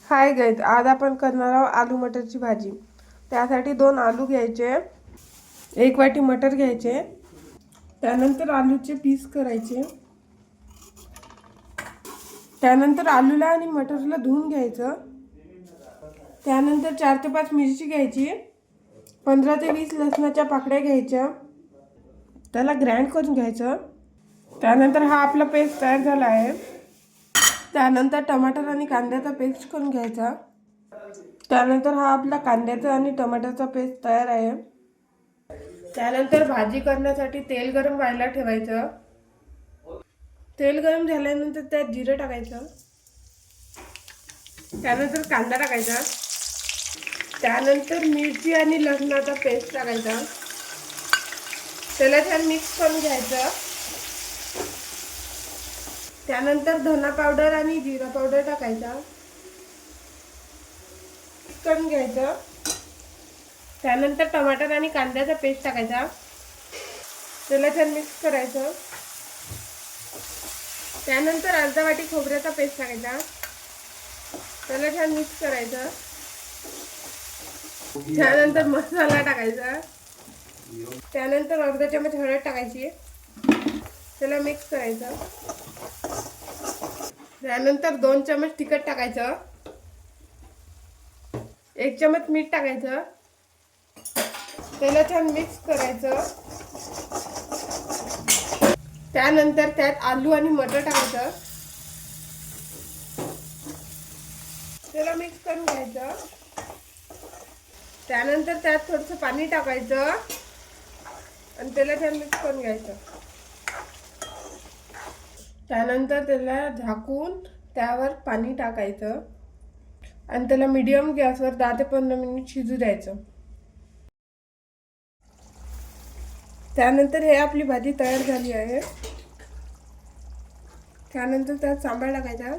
Hi guys, आज आपण करणार आहोत आलू मटरची भाजी। त्यासाठी 2 आलू घ्यायचे, 1 वाटी मटर घ्यायचे, त्यानंतर आलूचे पीस करायचे, त्यानंतर आलूला आणि मटरला धुवून घ्यायचं, त्यानंतर 4 ते 5 मिरची घ्यायची, 15 ते 20 लसणाच्या पाकळ्या घ्यायच्या, त्याला ग्राइंड करून घ्यायचं। त्यानंतर हा आपला पेस्ट तयार झाला आहे। त्यानंतर टमाटर आणि कांद्याचा पेस्ट करून घ्यायचा। त्यानंतर हा आपला कांद्याचा आणि टमाटरचा पेस्ट तयार आहे। त्यानंतर भाजी करण्यासाठी तेल गरम व्हायला ठेवायचं। तेल गरम झाल्यानंतर त्यात जिरे टाकायचं, त्यानंतर कांदा टाकायचा, त्यानंतर मिरची आणि लसणाचा पेस्ट टाकायचा, त्याला छान मिक्स करून घ्यायचं। त्यानंतर धना पावडर आणि जिरा पावडर टाकायचा, मिक्स करून घ्यायचं। त्यानंतर टमाटर आणि कांद्याचा पेस्ट टाकायचा, त्याला छान मिक्स करायचं। त्यानंतर अर्धा वाटी खोबऱ्याचा पेस्ट टाकायचा, त्याला छान मिक्स करायचं। त्यानंतर मसाला टाकायचा, त्यानंतर अर्धा चमच हळद टाकायची, त्याला मिक्स करायचं। त्यानंतर 2 चमच तिखट टाकायचं, 1 चमच मीठ टाकायचं, त्याला छान मिक्स करायचं। त्यानंतर त्यात आलू आणि मटर टाकायचं, त्याला मिक्स करून घ्यायचं। त्यानंतर त्यात थोडंसं पाणी टाकायचं आणि त्याला छान मिक्स करून घ्यायचं। त्यानंतर त्याला झाकून त्यावर पाणी टाकायचं आणि त्याला मीडियम गॅसवर 10 ते 15 मिनिट शिजू द्यायचं। त्यानंतर हे आपली भाजी तयार झाली आहे। त्यानंतर त्यात सांबार टाकायचा,